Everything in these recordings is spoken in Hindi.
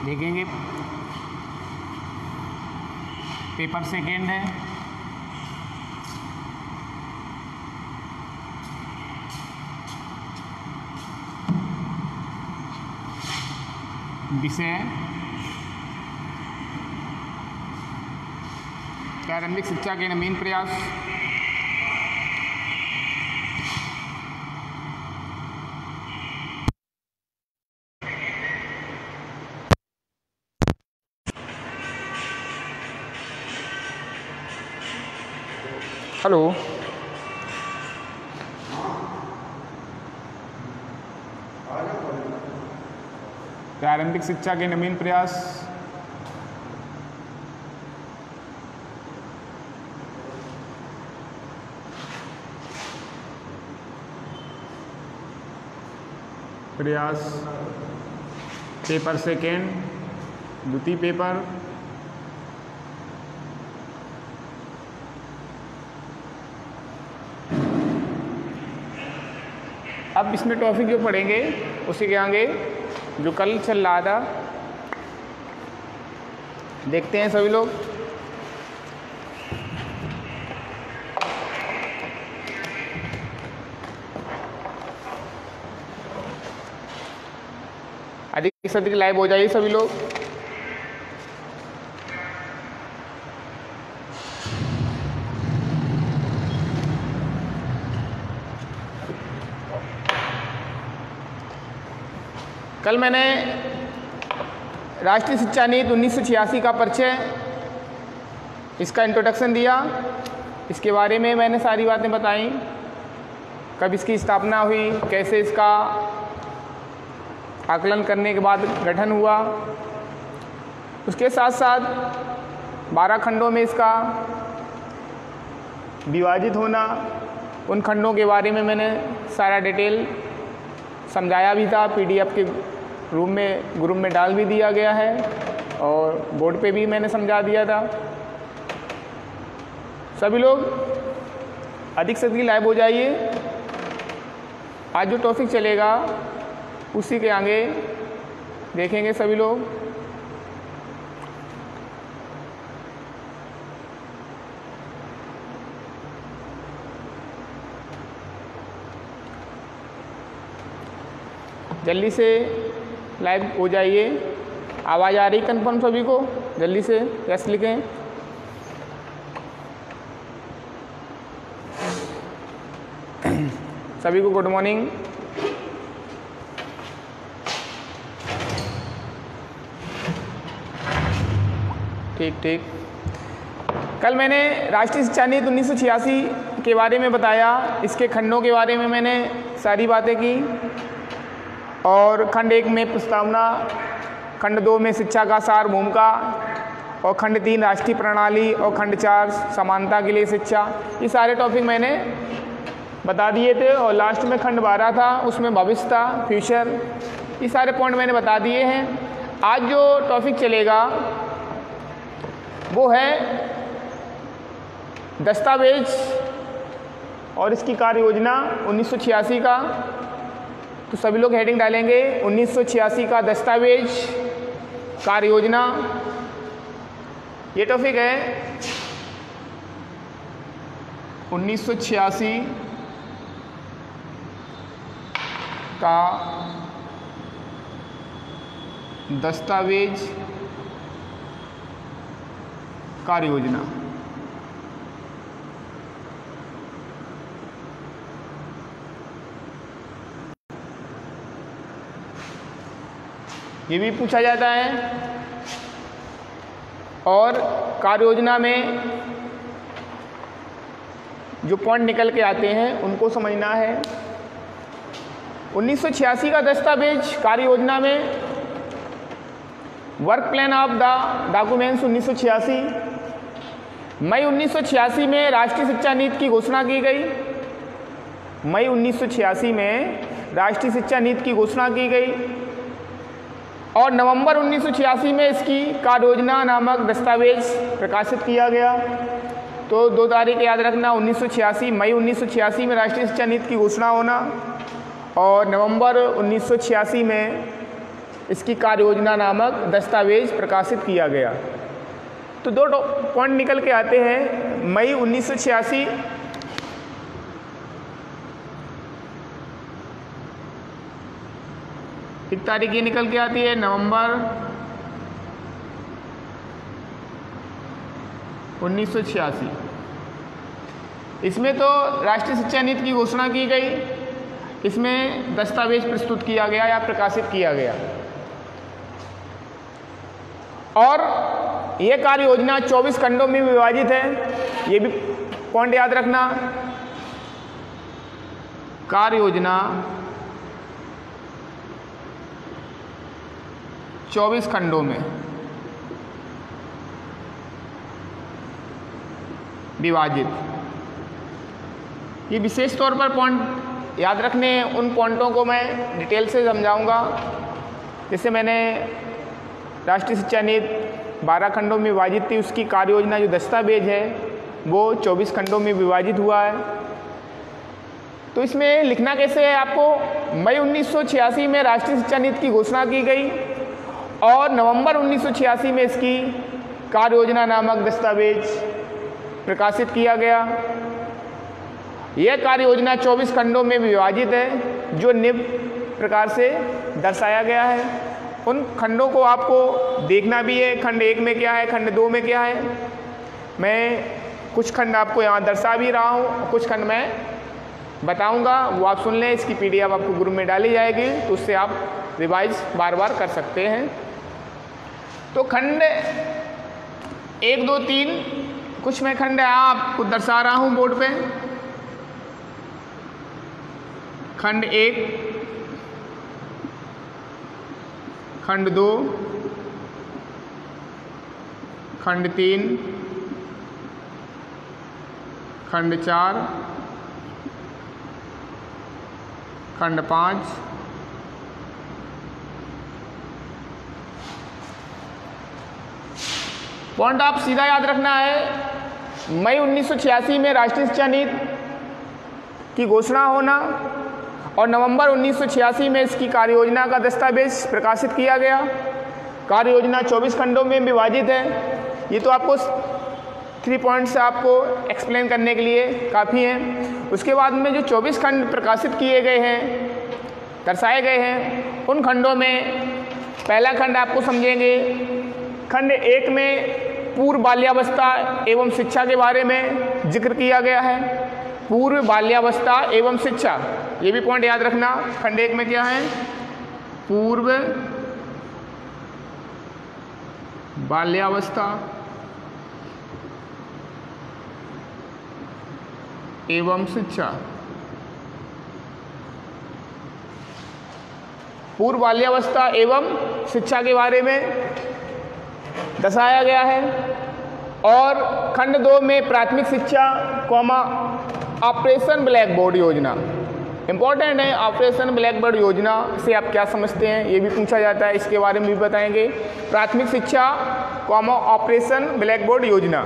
देखेंगे पेपर सेकेंड है, विषय प्रारंभिक शिक्षा के नवीन प्रयास। हेलो, प्रारंभिक शिक्षा के नवीन प्रयास। पेपर सेकेंड, द्वितीय पेपर। अब इसमें टॉपिक जो पढ़ेंगे उसी के आगे जो कल चल रहा था देखते हैं सभी लोग। अधिक से अधिक लाइव हो जाइए सभी लोग। कल मैंने राष्ट्रीय शिक्षा नीति 1986 का परिचय, इसका इंट्रोडक्शन दिया। इसके बारे में मैंने सारी बातें बताई, कब इसकी स्थापना हुई, कैसे इसका आकलन करने के बाद गठन हुआ। उसके साथ साथ 12 खंडों में इसका विभाजित होना, उन खंडों के बारे में मैंने सारा डिटेल समझाया भी था। पीडीएफ के ग्रुप में डाल भी दिया गया है और बोर्ड पे भी मैंने समझा दिया था। सभी लोग अधिक से अधिक लाइव हो जाइए। आज जो टॉपिक चलेगा उसी के आगे देखेंगे सभी लोग। जल्दी से लाइव हो जाइए। आवाज़ आ रही कंफर्म सभी को? जल्दी से यस लिखें। सभी को गुड मॉर्निंग। ठीक ठीक। कल मैंने राष्ट्रीय शिक्षा नीति 1986 के बारे में बताया, इसके खंडों के बारे में मैंने सारी बातें की और खंड 1 में प्रस्तावना, खंड 2 में शिक्षा का सार भूमिका और खंड 3 राष्ट्रीय प्रणाली और खंड 4 समानता के लिए शिक्षा। ये सारे टॉपिक मैंने बता दिए थे। और लास्ट में खंड 12 था, उसमें भविष्य था, फ्यूचर। ये सारे पॉइंट मैंने बता दिए हैं। आज जो टॉपिक चलेगा वो है दस्तावेज और इसकी कार्य योजना 1986 का। तो सभी लोग हेडिंग डालेंगे 1986 का दस्तावेज कार्य योजना। ये टॉपिक है 1986 का दस्तावेज कार्य योजना। ये भी पूछा जाता है। और कार्य योजना में जो पॉइंट निकल के आते हैं उनको समझना है। 1986 का दस्तावेज कार्य योजना में work plan of the documents 1986, मई 1986 में राष्ट्रीय शिक्षा नीति की घोषणा की गई। मई 1986 में राष्ट्रीय शिक्षा नीति की घोषणा की गई और नवंबर 1986 में इसकी कार्य योजना नामक दस्तावेज प्रकाशित किया गया। तो 2 तारीख याद रखना, 1986 मई 1986 में राष्ट्रीय शिक्षा नीति की घोषणा होना और नवंबर 1986 में इसकी कार्य योजना नामक दस्तावेज प्रकाशित किया गया। तो 2 पॉइंट निकल के आते हैं। मई 1986 एक तारीख ये निकल के आती है, नवंबर 1986। इसमें तो राष्ट्रीय शिक्षा नीति की घोषणा की गई, इसमें दस्तावेज प्रस्तुत किया गया या प्रकाशित किया गया। और यह कार्य योजना 24 खंडों में विभाजित है। ये भी पॉइंट याद रखना। कार्य योजना 24 खंडों में विभाजित। ये विशेष तौर पर पॉइंट याद रखने हैं। उन पॉइंटों को मैं डिटेल से समझाऊंगा। जैसे मैंने राष्ट्रीय शिक्षा नीति 12 खंडों में विभाजित थी, उसकी कार्य योजना जो दस्तावेज है वो 24 खंडों में विभाजित हुआ है। तो इसमें लिखना कैसे है आपको, मई 1986 में राष्ट्रीय शिक्षा नीति की घोषणा की गई और नवंबर 1986 में इसकी कार्य योजना नामक दस्तावेज प्रकाशित किया गया। यह कार्य योजना 24 खंडों में विभाजित है, जो निम्न प्रकार से दर्शाया गया है। उन खंडों को आपको देखना भी है, खंड 1 में क्या है, खंड 2 में क्या है। मैं कुछ खंड आपको यहाँ दर्शा भी रहा हूँ, कुछ खंड मैं बताऊँगा, वो आप सुन लें। इसकी PDF आपको ग्रुप में डाली जाएगी, तो उससे आप रिवाइज बार बार कर सकते हैं। तो खंड 1, 2, 3 कुछ मैं खंड आपको दर्शा रहा हूँ बोर्ड पे। खंड 1, खंड 2, खंड 3, खंड 4, खंड 5, पॉइंट आप सीधा याद रखना है। मई 1986 में राष्ट्रीय शिक्षा नीति की घोषणा होना और नवंबर 1986 में इसकी कार्य योजना का दस्तावेज प्रकाशित किया गया। कार्य योजना 24 खंडों में विभाजित है। ये तो आपको 3 पॉइंट्स आपको एक्सप्लेन करने के लिए काफ़ी हैं। उसके बाद में जो 24 खंड प्रकाशित किए गए हैं, दर्शाए गए हैं, उन खंडों में पहला खंड आपको समझेंगे। खंड 1 में पूर्व बाल्यावस्था एवं शिक्षा के बारे में जिक्र किया गया है। पूर्व बाल्यावस्था एवं शिक्षा, ये भी पॉइंट याद रखना। खंड 1 में क्या है, पूर्व बाल्यावस्था एवं शिक्षा। पूर्व बाल्यावस्था एवं शिक्षा के बारे में दर्शाया गया है। और खंड 2 में प्राथमिक शिक्षा कॉमा ऑपरेशन ब्लैक बोर्ड योजना इम्पॉर्टेंट है। ऑपरेशन ब्लैक बोर्ड योजना से आप क्या समझते हैं ये भी पूछा जाता है, इसके बारे में भी बताएंगे। प्राथमिक शिक्षा कॉमा ऑपरेशन ब्लैक बोर्ड योजना,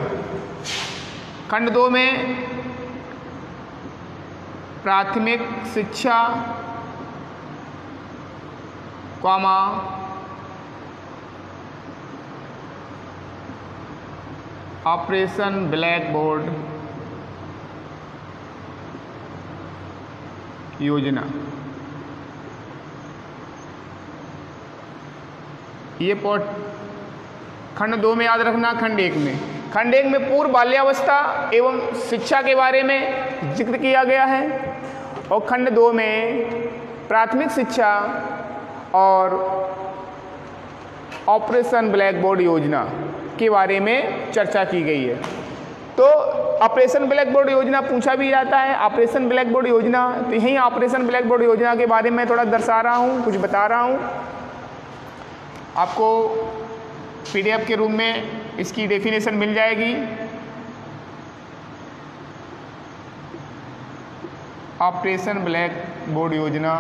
खंड 2 में प्राथमिक शिक्षा कॉमा ऑपरेशन ब्लैक बोर्ड योजना। ये पॉट खंड 2 में याद रखना। खंड 1 में पूर्व बाल्यावस्था एवं शिक्षा के बारे में जिक्र किया गया है और खंड 2 में प्राथमिक शिक्षा और ऑपरेशन ब्लैक बोर्ड योजना के बारे में चर्चा की गई है। तो ऑपरेशन ब्लैक बोर्ड योजना पूछा भी जाता है। ऑपरेशन ब्लैक बोर्ड योजना, तो यही ऑपरेशन ब्लैक बोर्ड योजना के बारे में थोड़ा दर्शा रहा हूँ, कुछ बता रहा हूँ आपको। पीडीएफ के रूप में इसकी डेफिनेशन मिल जाएगी। ऑपरेशन ब्लैक बोर्ड योजना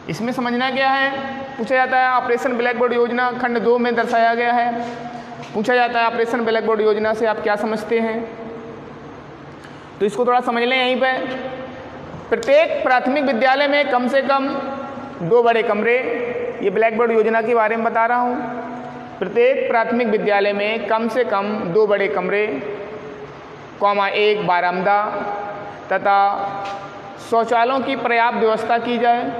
इसमें समझना क्या है, पूछा जाता है ऑपरेशन ब्लैक बोर्ड योजना खंड 2 में दर्शाया गया है। पूछा जाता है ऑपरेशन ब्लैक बोर्ड योजना से आप क्या समझते हैं, तो इसको थोड़ा समझ लें यहीं पे। प्रत्येक प्राथमिक विद्यालय में कम से कम 2 बड़े कमरे, ये ब्लैक बोर्ड योजना के बारे में बता रहा हूँ। प्रत्येक प्राथमिक विद्यालय में कम से कम 2 बड़े कमरे कॉमा 1 बारामदा तथा शौचालयों की पर्याप्त व्यवस्था की जाए।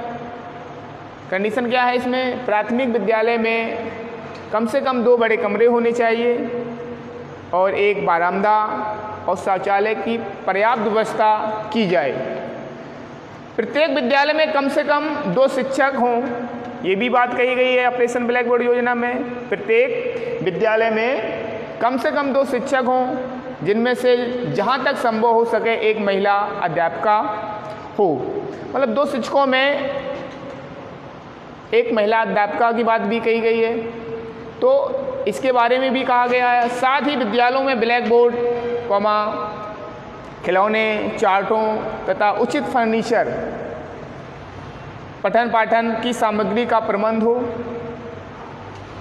कंडीशन क्या है इसमें, प्राथमिक विद्यालय में कम से कम 2 बड़े कमरे होने चाहिए और 1 बारामदा और शौचालय की पर्याप्त व्यवस्था की जाए। प्रत्येक विद्यालय में कम से कम 2 शिक्षक हों, ये भी बात कही गई है ऑपरेशन ब्लैक बोर्ड योजना में। प्रत्येक विद्यालय में कम से कम 2 शिक्षक हों, जिनमें से जहाँ तक संभव हो सके 1 महिला अध्यापिका हो। मतलब 2 शिक्षकों में 1 महिला अध्यापिका की बात भी कही गई है। तो इसके बारे में भी कहा गया है। साथ ही विद्यालयों में ब्लैक बोर्ड कॉमा खिलौने, चार्टों तथा उचित फर्नीचर, पठन पाठन की सामग्री का प्रबंध हो।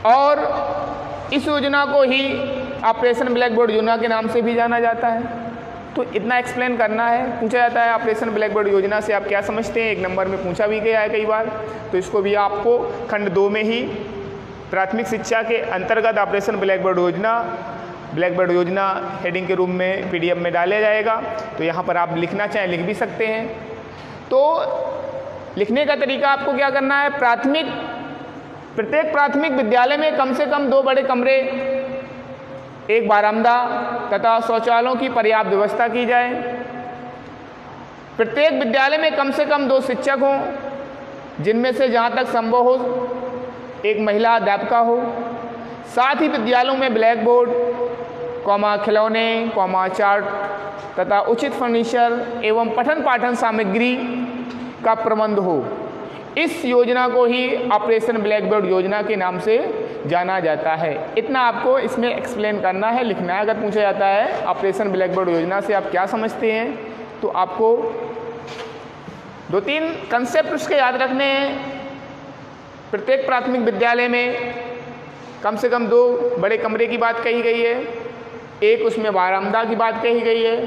और इस योजना को ही ऑपरेशन ब्लैक बोर्ड योजना के नाम से भी जाना जाता है। तो इतना एक्सप्लेन करना है। पूछा जाता है ऑपरेशन ब्लैक बोर्ड योजना से आप क्या समझते हैं, 1 नंबर में पूछा भी गया है कई बार। तो इसको भी आपको खंड 2 में ही प्राथमिक शिक्षा के अंतर्गत ऑपरेशन ब्लैक बोर्ड योजना हेडिंग के रूप में पीडीएफ में डाला जाएगा। तो यहाँ पर आप लिखना चाहें लिख भी सकते हैं। तो लिखने का तरीका आपको क्या करना है, प्रत्येक प्राथमिक विद्यालय में कम से कम 2 बड़े कमरे, 1 बारामदा तथा शौचालयों की पर्याप्त व्यवस्था की जाए। प्रत्येक विद्यालय में कम से कम 2 शिक्षक हों, जिनमें से जहाँ तक संभव हो 1 महिला अध्यापिका हो। साथ ही विद्यालयों में ब्लैक बोर्ड कॉमा खिलौने कॉमा चार्ट तथा उचित फर्नीचर एवं पठन पाठन सामग्री का प्रबंध हो। इस योजना को ही ऑपरेशन ब्लैक बोर्ड योजना के नाम से जाना जाता है। इतना आपको इसमें एक्सप्लेन करना है, लिखना है। अगर पूछा जाता है ऑपरेशन ब्लैक बोर्ड योजना से आप क्या समझते हैं, तो आपको 2-3 कंसेप्ट उसके याद रखने हैं। प्रत्येक प्राथमिक विद्यालय में कम से कम 2 बड़े कमरे की बात कही गई है, 1 उसमें बारामदा की बात कही गई है,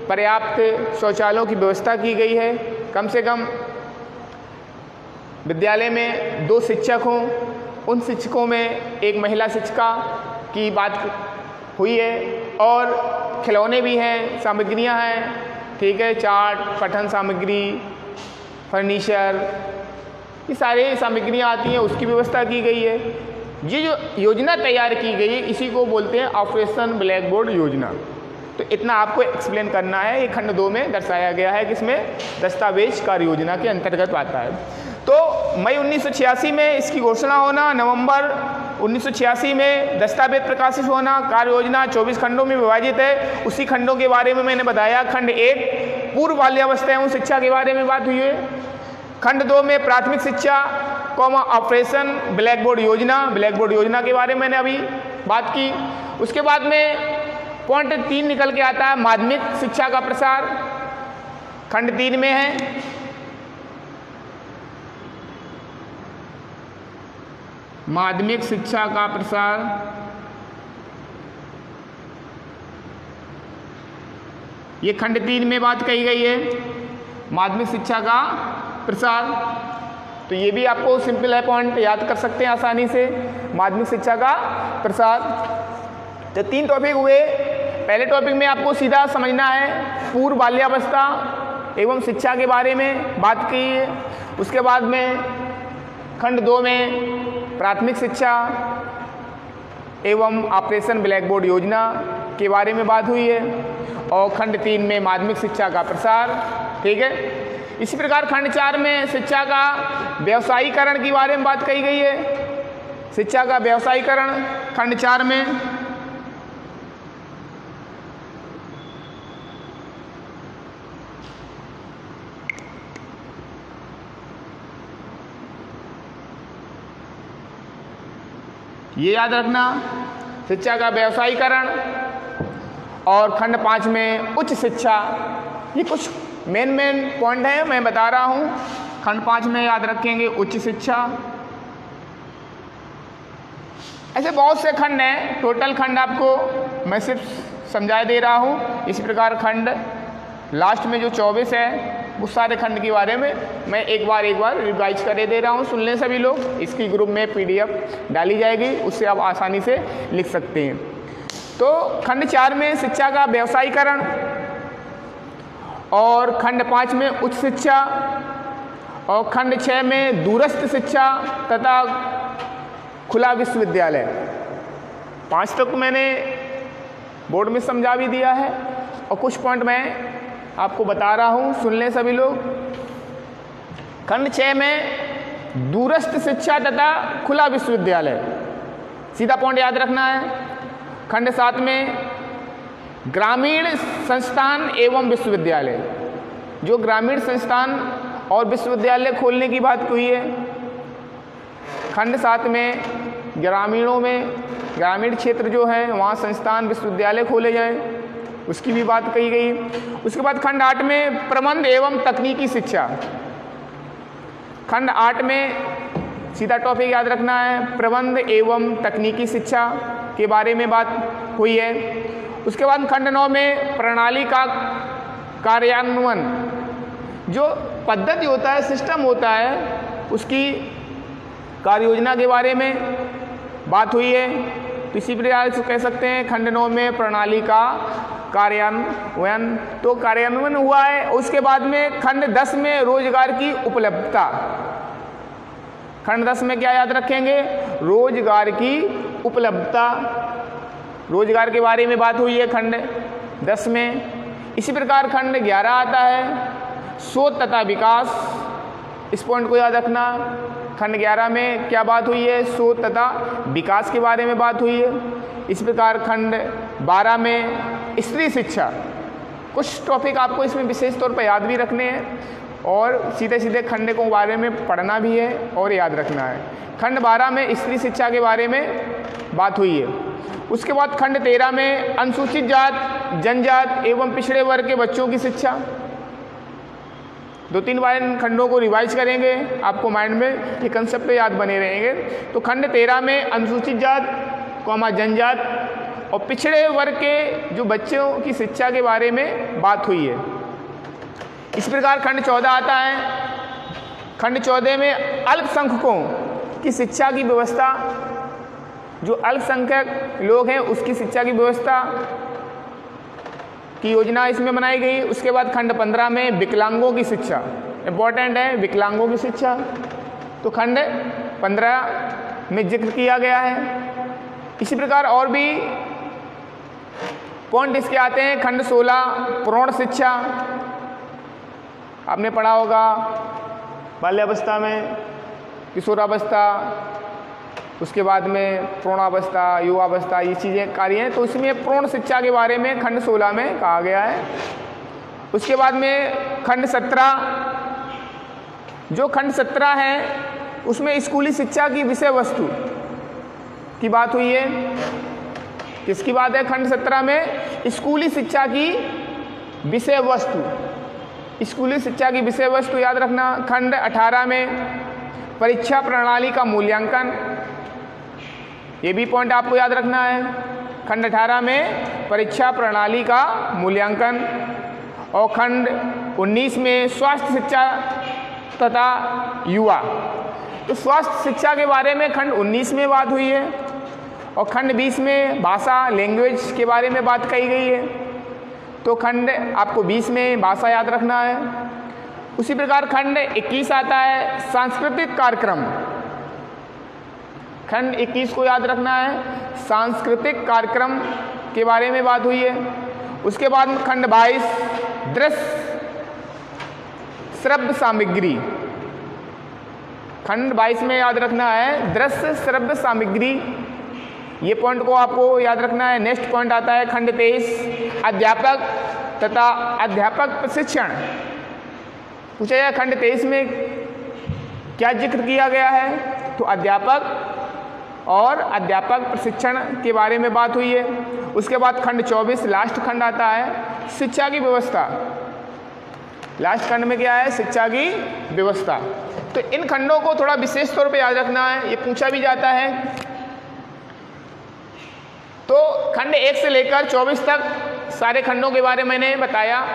पर्याप्त शौचालयों की व्यवस्था की गई है, कम से कम विद्यालय में 2 शिक्षक हों, उन शिक्षकों में 1 महिला शिक्षिका की बात हुई है, और खिलौने भी हैं, सामग्रियां हैं, ठीक है, चार्ट, पठन सामग्री, फर्नीचर, ये सारी सामग्रियां आती हैं, उसकी व्यवस्था की गई है। ये जो योजना तैयार की गई है इसी को बोलते हैं ऑपरेशन ब्लैक बोर्ड योजना। तो इतना आपको एक्सप्लेन करना है। ये खंड 2 में दर्शाया गया है, किसमें, दस्तावेज कार्य योजना के अंतर्गत आता है। तो मई 1986 में इसकी घोषणा होना, नवंबर 1986 में दस्तावेज प्रकाशित होना। कार्य योजना 24 खंडों में विभाजित है। उसी खंडों के बारे में मैंने बताया। खंड 1 पूर्व बाल्यावस्था एवं शिक्षा के बारे में बात हुई है। खंड 2 में प्राथमिक शिक्षा कॉमा ऑपरेशन ब्लैक बोर्ड योजना के बारे में मैंने अभी बात की। उसके बाद में पॉइंट 3 निकल के आता है माध्यमिक शिक्षा का प्रसार, खंड 3 में है। माध्यमिक शिक्षा का प्रसार, ये खंड 3 में बात कही गई है, माध्यमिक शिक्षा का प्रसार। तो ये भी आपको सिंपल है, पॉइंट याद कर सकते हैं आसानी से, माध्यमिक शिक्षा का प्रसार। तो 3 टॉपिक हुए। पहले टॉपिक में आपको सीधा समझना है पूर्व बाल्यावस्था एवं शिक्षा के बारे में बात की है। उसके बाद में खंड 2 में प्राथमिक शिक्षा एवं ऑपरेशन ब्लैक बोर्ड योजना के बारे में बात हुई है, और खंड 3 में माध्यमिक शिक्षा का प्रसार। ठीक है। इसी प्रकार खंड 4 में शिक्षा का व्यवसायीकरण के बारे में बात कही गई है। शिक्षा का व्यवसायीकरण खंड 4 में। ये याद रखना, शिक्षा का व्यवसायीकरण। और खंड 5 में उच्च शिक्षा। ये कुछ मेन पॉइंट है, मैं बता रहा हूँ। खंड 5 में याद रखेंगे उच्च शिक्षा। ऐसे बहुत से खंड हैं, टोटल खंड आपको मैं सिर्फ समझा दे रहा हूँ। इसी प्रकार खंड लास्ट में जो 24 है, उस सारे खंड के बारे में मैं एक बार रिवाइज कर दे रहा हूँ। सुन लें सभी लोग, इसकी ग्रुप में PDF डाली जाएगी, उससे आप आसानी से लिख सकते हैं। तो खंड 4 में शिक्षा का व्यवसायीकरण, और खंड 5 में उच्च शिक्षा, और खंड 6 में दूरस्थ शिक्षा तथा खुला विश्वविद्यालय। 5 तक मैंने बोर्ड में समझा भी दिया है, और कुछ पॉइंट मैं आपको बता रहा हूँ, सुन लें सभी लोग। खंड 6 में दूरस्थ शिक्षा तथा खुला विश्वविद्यालय, सीधा पॉइंट याद रखना है। खंड 7 में ग्रामीण संस्थान एवं विश्वविद्यालय, जो ग्रामीण संस्थान और विश्वविद्यालय खोलने की बात हुई है। खंड 7 में ग्रामीणों में, ग्रामीण क्षेत्र जो है वहाँ संस्थान विश्वविद्यालय खोले जाएं, उसकी भी बात कही गई। उसके बाद खंड 8 में प्रबंध एवं तकनीकी शिक्षा। खंड 8 में सीधा टॉपिक याद रखना है, प्रबंध एवं तकनीकी शिक्षा के बारे में बात हुई है। उसके बाद खंड 9 में प्रणाली का कार्यान्वयन, जो पद्धति होता है, सिस्टम होता है, उसकी कार्य योजना के बारे में बात हुई है। तो इसी प्रकार से कह सकते हैं खंड 9 में प्रणाली का कार्यान्वयन, तो कार्यान्वयन हुआ है। उसके बाद में खंड 10 में रोजगार की उपलब्धता। खंड 10 में क्या याद रखेंगे? रोजगार की उपलब्धता, रोजगार के बारे में बात हुई है खंड 10 में। इसी प्रकार खंड 11 आता है शोध तथा विकास, इस पॉइंट को याद रखना। खंड 11 में क्या बात हुई है? शोध तथा विकास के बारे में बात हुई है। इस प्रकार खंड 12 में स्त्री शिक्षा, कुछ टॉपिक आपको इसमें विशेष तौर पर याद भी रखने हैं और सीधे सीधे खंड के बारे में पढ़ना भी है और याद रखना है। खंड 12 में स्त्री शिक्षा के बारे में बात हुई है। उसके बाद खंड 13 में अनुसूचित जात, जनजात एवं पिछड़े वर्ग के बच्चों की शिक्षा। 2-3 बार इन खंडों को रिवाइज करेंगे, आपको माइंड में ये कंसेप्ट याद बने रहेंगे। तो खंड 13 में अनुसूचित जात, जनजात और पिछड़े वर्ग के जो बच्चों की शिक्षा के बारे में बात हुई है। इस प्रकार खंड 14 आता है। खंड 14 में अल्पसंख्यकों की शिक्षा की व्यवस्था, जो अल्पसंख्यक लोग हैं उसकी शिक्षा की व्यवस्था की योजना इसमें बनाई गई। उसके बाद खंड 15 में विकलांगों की शिक्षा, इम्पोर्टेंट है विकलांगों की शिक्षा, तो खंड 15 में जिक्र किया गया है। इसी प्रकार और भी पॉइंट इसके आते हैं। खंड 16 प्रौढ़ शिक्षा, आपने पढ़ा होगा बाल्यावस्था में, किशोरावस्था, उसके बाद में प्रौढ़ावस्था, युवावस्था, ये चीज़ें कार्य हैं। तो इसमें प्रौढ़ शिक्षा के बारे में खंड 16 में कहा गया है। उसके बाद में खंड 17, जो खंड 17 है उसमें स्कूली शिक्षा की विषय वस्तु की बात हुई है। किसकी बात है? खंड 17 में स्कूली शिक्षा की विषय वस्तु। स्कूली शिक्षा की विषय वस्तु याद रखना। खंड 18 में परीक्षा प्रणाली का मूल्यांकन, ये भी पॉइंट आपको याद रखना है। खंड 18 में परीक्षा प्रणाली का मूल्यांकन। और खंड 19 में स्वास्थ्य शिक्षा तथा युवा, तो स्वास्थ्य शिक्षा के बारे में खंड 19 में बात हुई है। और खंड 20 में भाषा, लैंग्वेज के बारे में बात कही गई है। तो खंड आपको 20 में भाषा याद रखना है। उसी प्रकार खंड 21 आता है सांस्कृतिक कार्यक्रम। खंड 21 को याद रखना है, सांस्कृतिक कार्यक्रम के बारे में बात हुई है। उसके बाद खंड 22 दृश्य श्रव्य सामग्री। खंड 22 में याद रखना है दृश्य श्रव्य सामग्री, ये पॉइंट को आपको याद रखना है। नेक्स्ट पॉइंट आता है खंड 23 अध्यापक तथा अध्यापक प्रशिक्षण। पूछा जाए खंड 23 में क्या जिक्र किया गया है, तो अध्यापक और अध्यापक प्रशिक्षण के बारे में बात हुई है। उसके बाद खंड 24 लास्ट खंड आता है शिक्षा की व्यवस्था। लास्ट खंड में क्या है? शिक्षा की व्यवस्था। तो इन खंडों को थोड़ा विशेष तौर पे याद रखना है, ये पूछा भी जाता है। तो खंड 1 से लेकर 24 तक सारे खंडों के बारे में मैंने बताया।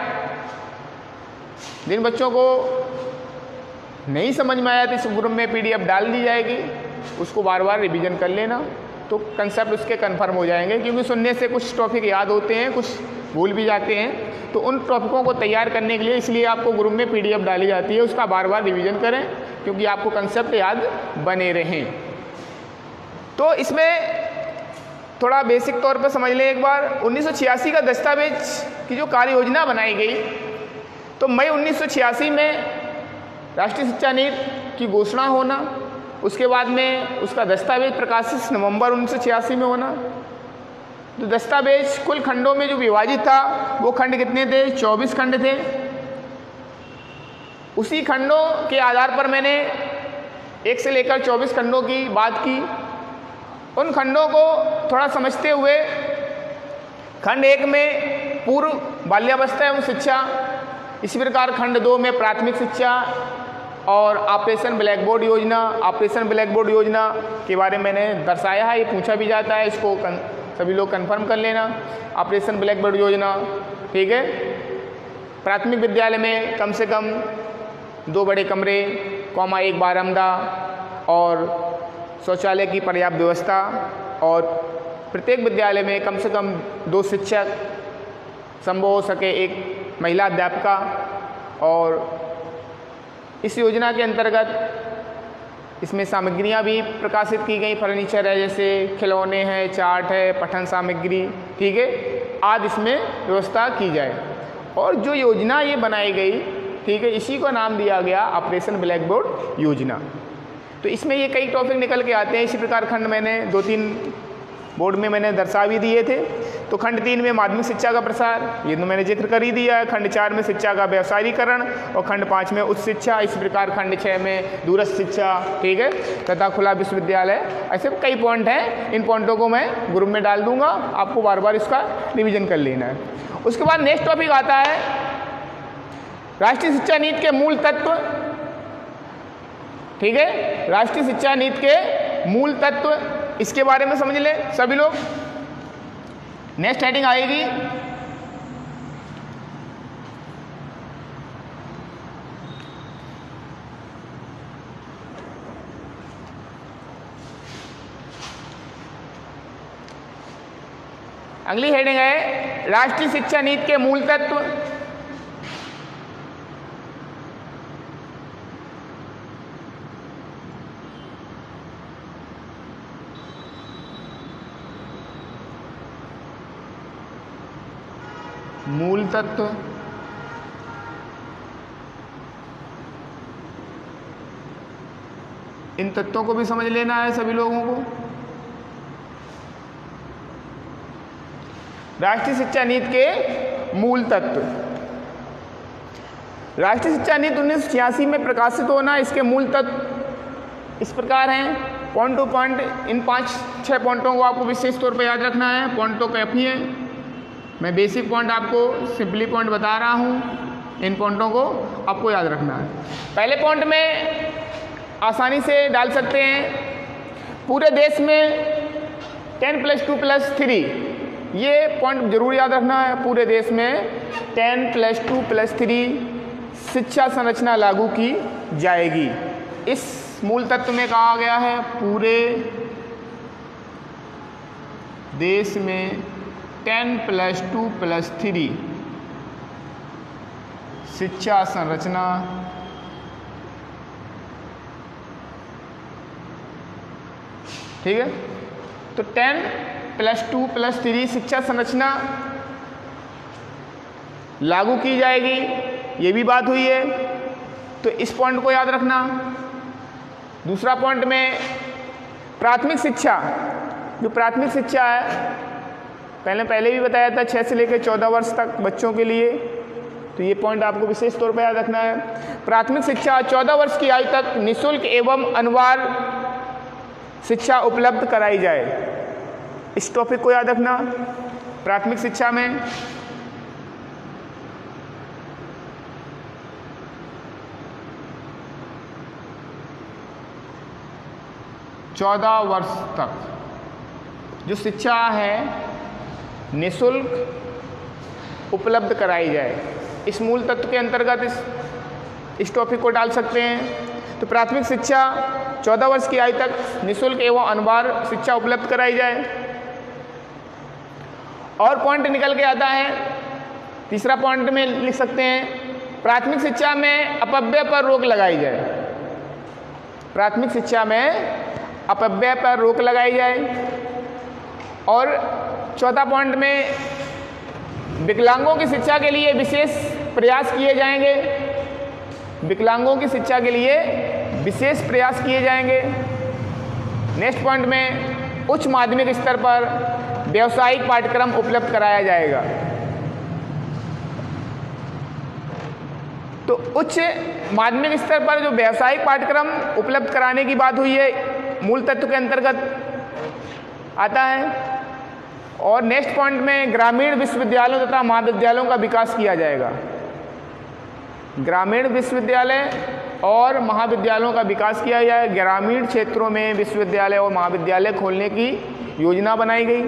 जिन बच्चों को नहीं समझ में आया तो इस ग्रुप में PDF डाल दी जाएगी, उसको बार बार रिवीजन कर लेना, तो कंसेप्ट उसके कंफर्म हो जाएंगे। क्योंकि सुनने से कुछ टॉपिक याद होते हैं, कुछ भूल भी जाते हैं। तो उन टॉपिकों को तैयार करने के लिए इसलिए आपको ग्रुप में PDF डाली जाती है, उसका बार बार रिवीजन करें क्योंकि आपको कंसेप्ट याद बने रहें। तो इसमें थोड़ा बेसिक तौर पर समझ लें एक बार। 1986 का दस्तावेज की जो कार्य योजना बनाई गई, तो मई 1986 में राष्ट्रीय शिक्षा नीति की घोषणा होना, उसके बाद में उसका दस्तावेज प्रकाशित नवंबर 1986 में होना। तो दस्तावेज कुल खंडों में जो विभाजित था वो खंड कितने थे? 24 खंड थे। उसी खंडों के आधार पर मैंने 1 से लेकर 24 खंडों की बात की। उन खंडों को थोड़ा समझते हुए खंड 1 में पूर्व बाल्यावस्था एवं शिक्षा, इसी प्रकार खंड 2 में प्राथमिक शिक्षा और ऑपरेशन ब्लैक बोर्ड योजना। ऑपरेशन ब्लैक बोर्ड योजना के बारे में मैंने दर्शाया है, ये पूछा भी जाता है, इसको सभी लोग कंफर्म कर लेना। ऑपरेशन ब्लैक बोर्ड योजना, ठीक है। प्राथमिक विद्यालय में कम से कम 2 बड़े कमरे, 1 बारामदा और शौचालय की पर्याप्त व्यवस्था, और प्रत्येक विद्यालय में कम से कम 2 शिक्षक, संभव हो सके 1 महिला अध्यापिका। और इस योजना के अंतर्गत इसमें सामग्रियां भी प्रकाशित की गई, फर्नीचर है, जैसे खिलौने हैं, चार्ट है, पठन सामग्री, ठीक है, आदि इसमें व्यवस्था की जाए। और जो योजना ये बनाई गई, ठीक है, इसी को नाम दिया गया ऑपरेशन ब्लैक बोर्ड योजना। तो इसमें ये कई टॉपिक निकल के आते हैं। इसी प्रकार खंड मैंने 2-3 बोर्ड में मैंने दर्शा भी दिए थे। तो खंड 3 में माध्यमिक शिक्षा का प्रसार, ये तो मैंने जिक्र कर ही दिया है। खंड 4 में शिक्षा का व्यवसायीकरण, और खंड 5 में उच्च शिक्षा। इस प्रकार खंड 6 में दूरस्थ शिक्षा, ठीक है, तथा खुला विश्वविद्यालय। ऐसे कई पॉइंट हैं, इन पॉइंटों को मैं ग्रुप में डाल दूंगा, आपको बार बार इसका रिविजन कर लेना है। उसके बाद नेक्स्ट टॉपिक आता है राष्ट्रीय शिक्षा नीति के मूल तत्व, ठीक है, राष्ट्रीय शिक्षा नीति के मूल तत्व, इसके बारे में समझ लें सभी लोग। नेक्स्ट हेडिंग आएगी अगली हेडिंग है राष्ट्रीय शिक्षा नीति के मूल तत्व। मूल तत्व, इन तत्वों को भी समझ लेना है सभी लोगों को। राष्ट्रीय शिक्षा नीति के मूल तत्व, राष्ट्रीय शिक्षा नीति 1986 में प्रकाशित होना, इसके मूल तत्व इस प्रकार हैं। पॉइंट टू पॉइंट इन 5-6 पॉइंटों को आपको विशेष तौर पर याद रखना है। पॉइंट तो काफ़ी है, मैं बेसिक पॉइंट आपको सिंपली पॉइंट बता रहा हूँ, इन पॉइंटों को आपको याद रखना है। पहले पॉइंट में आसानी से डाल सकते हैं, पूरे देश में 10+2+3, ये पॉइंट जरूर याद रखना है। पूरे देश में 10+2+3 शिक्षा संरचना लागू की जाएगी। इस मूल तत्व में कहा गया है पूरे देश में 10+2+3 शिक्षा संरचना ठीक है। तो 10+2+3 शिक्षा संरचना लागू की जाएगी, ये भी बात हुई है, तो इस पॉइंट को याद रखना। दूसरा पॉइंट में प्राथमिक शिक्षा, जो प्राथमिक शिक्षा है पहले भी बताया था 6 से लेकर 14 वर्ष तक बच्चों के लिए, तो ये पॉइंट आपको विशेष तौर पर याद रखना है। प्राथमिक शिक्षा 14 वर्ष की आयु तक निःशुल्क एवं अनिवार्य शिक्षा उपलब्ध कराई जाए, इस टॉपिक को याद रखना। प्राथमिक शिक्षा में चौदह वर्ष तक जो शिक्षा है निःशुल्क उपलब्ध कराई जाए, इस मूल तत्व के अंतर्गत इस टॉपिक को डाल सकते हैं। तो प्राथमिक शिक्षा 14 वर्ष की आयु तक निःशुल्क एवं अनिवार्य शिक्षा उपलब्ध कराई जाए। और पॉइंट निकल के आता है, तीसरा पॉइंट में लिख सकते हैं प्राथमिक शिक्षा में अपव्यय पर रोक लगाई जाए। प्राथमिक शिक्षा में अपव्यय पर रोक लगाई जाए। और चौथा पॉइंट में विकलांगों की शिक्षा के लिए विशेष प्रयास किए जाएंगे। विकलांगों की शिक्षा के लिए विशेष प्रयास किए जाएंगे। नेक्स्ट पॉइंट में उच्च माध्यमिक स्तर पर व्यावसायिक पाठ्यक्रम उपलब्ध कराया जाएगा। तो उच्च माध्यमिक स्तर पर जो व्यावसायिक पाठ्यक्रम उपलब्ध कराने की बात हुई है, मूल तत्व के अंतर्गत आता है। और नेक्स्ट पॉइंट में ग्रामीण विश्वविद्यालयों तथा महाविद्यालयों का विकास किया जाएगा। ग्रामीण विश्वविद्यालय और महाविद्यालयों का विकास किया जाए। ग्रामीण क्षेत्रों में विश्वविद्यालय और महाविद्यालय खोलने की योजना बनाई गई।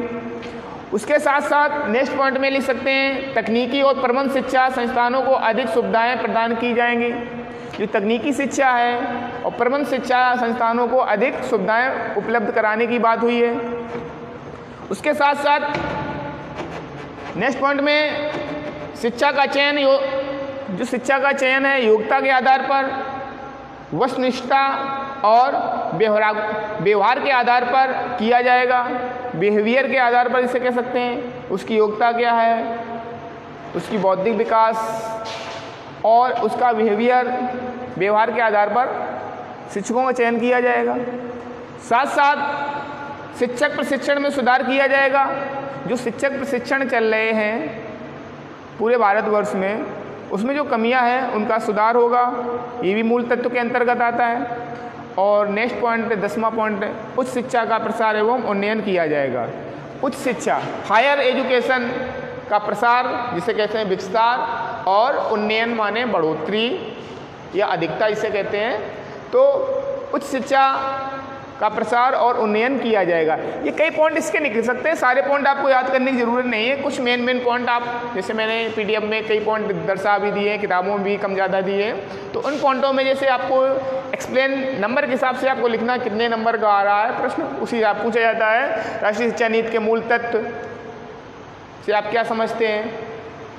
उसके साथ साथ नेक्स्ट पॉइंट में लिख सकते हैं तकनीकी और प्रबंध शिक्षा संस्थानों को अधिक सुविधाएं प्रदान की जाएंगी। जो तकनीकी शिक्षा है और प्रबंध शिक्षा संस्थानों को अधिक सुविधाएं उपलब्ध कराने की बात हुई है। उसके साथ साथ नेक्स्ट पॉइंट में शिक्षा का चयन, जो शिक्षा का चयन है योग्यता के आधार पर, वस्तुनिष्ठता और व्यवहार के आधार पर किया जाएगा। बिहेवियर के आधार पर इसे कह सकते हैं। उसकी योग्यता क्या है, उसकी बौद्धिक विकास और उसका बिहेवियर, व्यवहार के आधार पर शिक्षकों का चयन किया जाएगा। साथ साथ शिक्षक प्रशिक्षण में सुधार किया जाएगा। जो शिक्षक प्रशिक्षण चल रहे हैं पूरे भारतवर्ष में, उसमें जो कमियां हैं उनका सुधार होगा। ये भी मूल तत्व के अंतर्गत आता है। और नेक्स्ट पॉइंट 10वां पॉइंट, उच्च शिक्षा का प्रसार एवं उन्नयन किया जाएगा। उच्च शिक्षा, हायर एजुकेशन का प्रसार जिसे कहते हैं विस्तार, और उन्नयन माने बढ़ोतरी या अधिकता इसे कहते हैं। तो उच्च शिक्षा का प्रसार और उन्नयन किया जाएगा। ये कई पॉइंट इसके निकल सकते हैं, सारे पॉइंट आपको याद करने की ज़रूरत नहीं है। कुछ मेन पॉइंट आप, जैसे मैंने पीडीएफ में कई पॉइंट दर्शा भी दिए हैं, किताबों में भी कम ज़्यादा दिए हैं। तो उन पॉइंटों में जैसे आपको एक्सप्लेन नंबर के हिसाब से आपको लिखना कितने नंबर का आ रहा है प्रश्न, उसी आप पूछा जाता है। राष्ट्रीय शिक्षा नीति के मूल तत्व से आप क्या समझते हैं,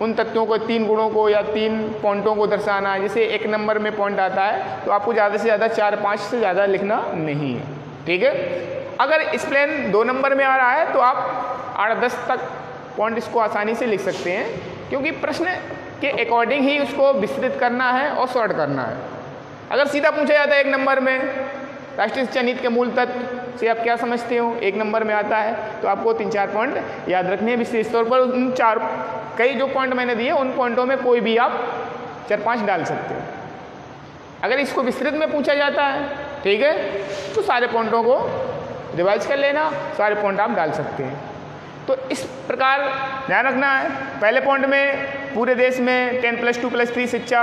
उन तत्वों को, 3 गुणों को या 3 पॉइंटों को दर्शाना है। जैसे 1 नंबर में पॉइंट आता है तो आपको ज़्यादा से ज़्यादा 4-5 से ज़्यादा लिखना नहीं है, ठीक है। अगर एक्सप्लेन 2 नंबर में आ रहा है तो आप 8-10 तक पॉइंट इसको आसानी से लिख सकते हैं, क्योंकि प्रश्न के अकॉर्डिंग ही उसको विस्तृत करना है और शॉर्ट करना है। अगर सीधा पूछा जाता है 1 नंबर में राष्ट्रीय शिक्षा नीति के मूल तत्व से आप क्या समझते हो, 1 नंबर में आता है, तो आपको 3-4 पॉइंट याद रखने हैं विशेष तौर पर। उन 4 कई जो पॉइंट मैंने दिए उन पॉइंटों में कोई भी आप 4-5 डाल सकते हो। अगर इसको विस्तृत में पूछा जाता है, ठीक है, तो सारे पॉइंटों को रिवाइज कर लेना, सारे पॉइंट आप डाल सकते हैं। तो इस प्रकार ध्यान रखना है। पहले पॉइंट में पूरे देश में 10+2+3 शिक्षा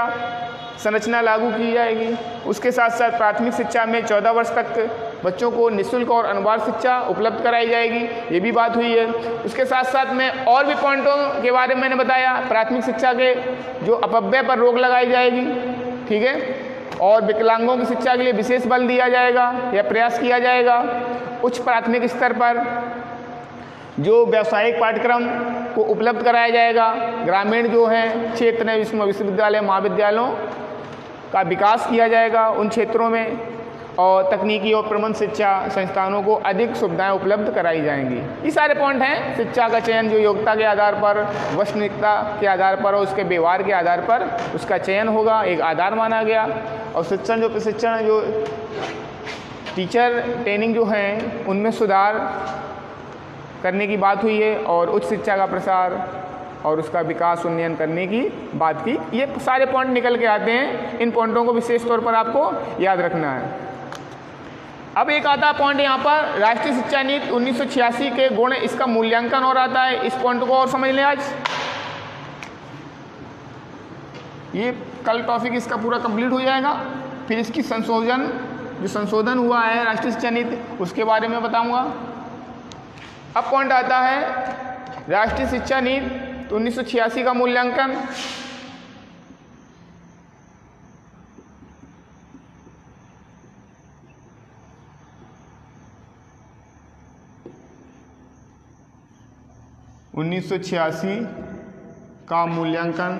संरचना लागू की जाएगी। उसके साथ साथ प्राथमिक शिक्षा में 14 वर्ष तक बच्चों को निःशुल्क और अनिवार्य शिक्षा उपलब्ध कराई जाएगी, ये भी बात हुई है। उसके साथ साथ में और भी पॉइंटों के बारे में मैंने बताया। प्राथमिक शिक्षा के जो अपव्यय पर रोक लगाई जाएगी, ठीक है, और विकलांगों की शिक्षा के लिए विशेष बल दिया जाएगा या प्रयास किया जाएगा। उच्च प्राथमिक स्तर पर जो व्यावसायिक पाठ्यक्रम को उपलब्ध कराया जाएगा। ग्रामीण जो हैं क्षेत्र में विश्वविद्यालय महाविद्यालयों का विकास किया जाएगा उन क्षेत्रों में, और तकनीकी और प्रबंध शिक्षा संस्थानों को अधिक सुविधाएं उपलब्ध कराई जाएंगी। ये सारे पॉइंट हैं। शिक्षा का चयन जो योग्यता के आधार पर, वस्तुनिष्ठता के आधार पर और उसके व्यवहार के आधार पर उसका चयन होगा, एक आधार माना गया। और प्रशिक्षण जो टीचर ट्रेनिंग जो हैं उनमें सुधार करने की बात हुई है, और उच्च शिक्षा का प्रसार और उसका विकास उन्नयन करने की बात की। ये सारे पॉइंट निकल के आते हैं। इन पॉइंटों को विशेष तौर पर आपको याद रखना है। अब एक आता है पॉइंट यहाँ पर, राष्ट्रीय शिक्षा नीति 1986 के गुण, इसका मूल्यांकन और आता है। इस पॉइंट को और समझ लें आज। ये कल टॉपिक इसका पूरा कंप्लीट हो जाएगा। फिर इसकी संशोधन हुआ है राष्ट्रीय शिक्षा नीति, उसके बारे में बताऊंगा। अब पॉइंट आता है राष्ट्रीय शिक्षा नीति 1986 का मूल्यांकन। का मूल्यांकन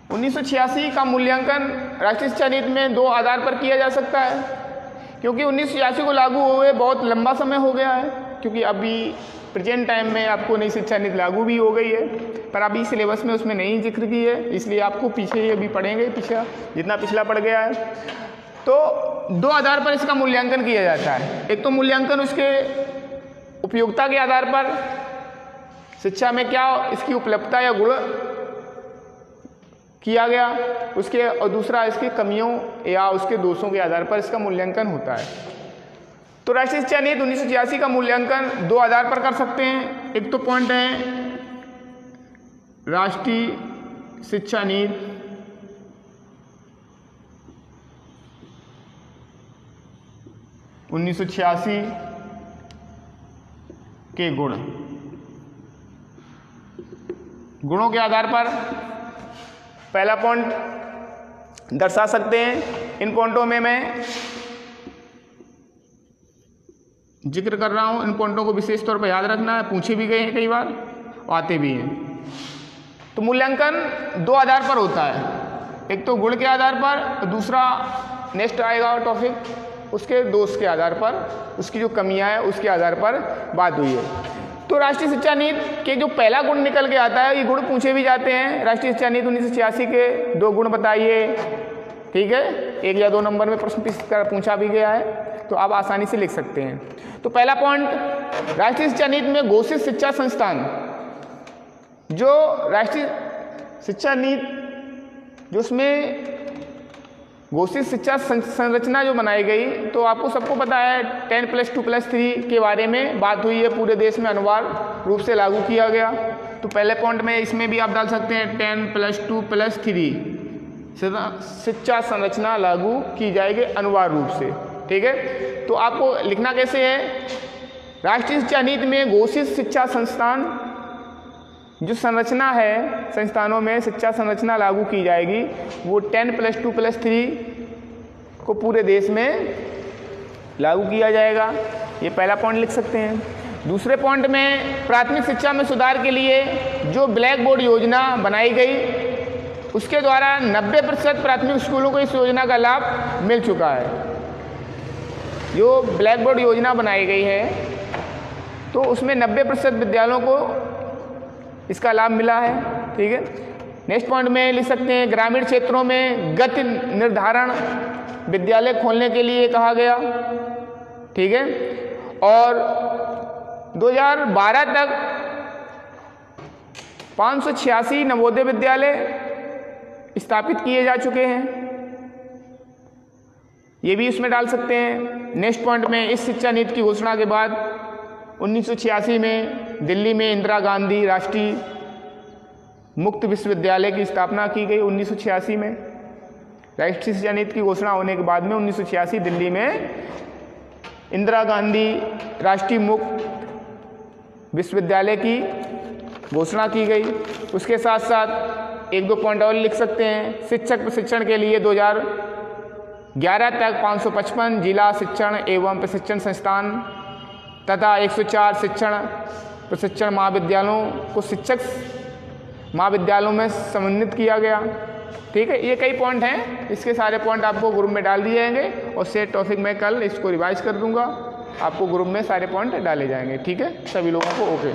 1986 का मूल्यांकन राष्ट्रीय शिक्षा नीति में 2 आधार पर किया जा सकता है, क्योंकि 1986 को लागू हुए बहुत लंबा समय हो गया है। क्योंकि अभी प्रेजेंट टाइम में आपको नई शिक्षा नीति लागू भी हो गई है, पर अभी सिलेबस में उसमें नहीं जिक्र की है, इसलिए आपको पीछे अभी पढ़ेंगे, जितना पिछला पड़ गया है। तो 2 आधार पर इसका मूल्यांकन किया जाता है। एक तो मूल्यांकन उसके उपयोगिता के आधार पर, शिक्षा में क्या इसकी उपलब्धता या गुण किया गया उसके, और दूसरा इसकी कमियों या उसके दोषों के आधार पर इसका मूल्यांकन होता है। तो राष्ट्रीय शिक्षा नीति 1986 का मूल्यांकन 2 आधार पर कर सकते हैं। एक तो पॉइंट है राष्ट्रीय शिक्षा नीति उन्नीस के गुणों के आधार पर पहला पॉइंट दर्शा सकते हैं। इन पॉइंटों में मैं जिक्र कर रहा हूं, इन पॉइंटों को विशेष तौर पर याद रखना है, पूछे भी गए हैं कई बार, आते भी हैं। तो मूल्यांकन 2 आधार पर होता है, एक तो गुण के आधार पर, दूसरा नेक्स्ट आएगा टॉपिक उसके दोष के आधार पर, उसकी जो कमियां है उसके आधार पर बात हुई है। तो राष्ट्रीय शिक्षा नीति के जो पहला गुण निकल के आता है, ये गुण पूछे भी जाते हैं। राष्ट्रीय शिक्षा नीति 1986 के 2 गुण बताइए, ठीक है, 1 या 2 नंबर में प्रश्न पूछा भी गया है, तो आप आसानी से लिख सकते हैं। तो पहला पॉइंट, राष्ट्रीय शिक्षा नीति में घोषित शिक्षा संस्थान, जो राष्ट्रीय शिक्षा नीति जो उसमें घोषित शिक्षा संरचना जो बनाई गई, तो आपको सबको पता है 10+2+3 के बारे में बात हुई है, पूरे देश में अनिवार्य रूप से लागू किया गया। तो पहले पॉइंट में इसमें भी आप डाल सकते हैं 10+2+3 शिक्षा संरचना लागू की जाएगी अनिवार्य रूप से, ठीक है। तो आपको लिखना कैसे है, राष्ट्रीय शिक्षा नीति में घोषित शिक्षा संस्थान जो संरचना है, संस्थानों में शिक्षा संरचना लागू की जाएगी, वो 10+2+3 को पूरे देश में लागू किया जाएगा। ये पहला पॉइंट लिख सकते हैं। दूसरे पॉइंट में प्राथमिक शिक्षा में सुधार के लिए जो ब्लैक बोर्ड योजना बनाई गई, उसके द्वारा 90% प्राथमिक स्कूलों को इस योजना का लाभ मिल चुका है। जो ब्लैक बोर्ड योजना बनाई गई है, तो उसमें 90% विद्यालयों को इसका लाभ मिला है, ठीक है। नेक्स्ट पॉइंट में लिख सकते हैं ग्रामीण क्षेत्रों में गति निर्धारण विद्यालय खोलने के लिए कहा गया, ठीक है। और 2012 तक 586 नवोदय विद्यालय स्थापित किए जा चुके हैं, ये भी उसमें डाल सकते हैं। नेक्स्ट पॉइंट में, इस शिक्षा नीति की घोषणा के बाद 1986 में दिल्ली में इंदिरा गांधी राष्ट्रीय मुक्त विश्वविद्यालय की स्थापना की गई। 1986 में राष्ट्रीय शिक्षा नीति की घोषणा होने के बाद में 1986 दिल्ली में इंदिरा गांधी राष्ट्रीय मुक्त विश्वविद्यालय की घोषणा की गई। उसके साथ साथ एक दो पॉइंट और लिख सकते हैं। शिक्षक प्रशिक्षण के लिए 2011 तक 555 जिला शिक्षण एवं प्रशिक्षण संस्थान तथा 104 शिक्षण प्रशिक्षण महाविद्यालयों को शिक्षक महाविद्यालयों में समन्वित किया गया। ठीक है, ये कई पॉइंट हैं, इसके सारे पॉइंट आपको ग्रुप में डाल दिए जाएंगे और सेट टॉपिक में कल इसको रिवाइज कर दूंगा, आपको ग्रुप में सारे पॉइंट डाले जाएंगे। ठीक है, सभी लोगों को ओके।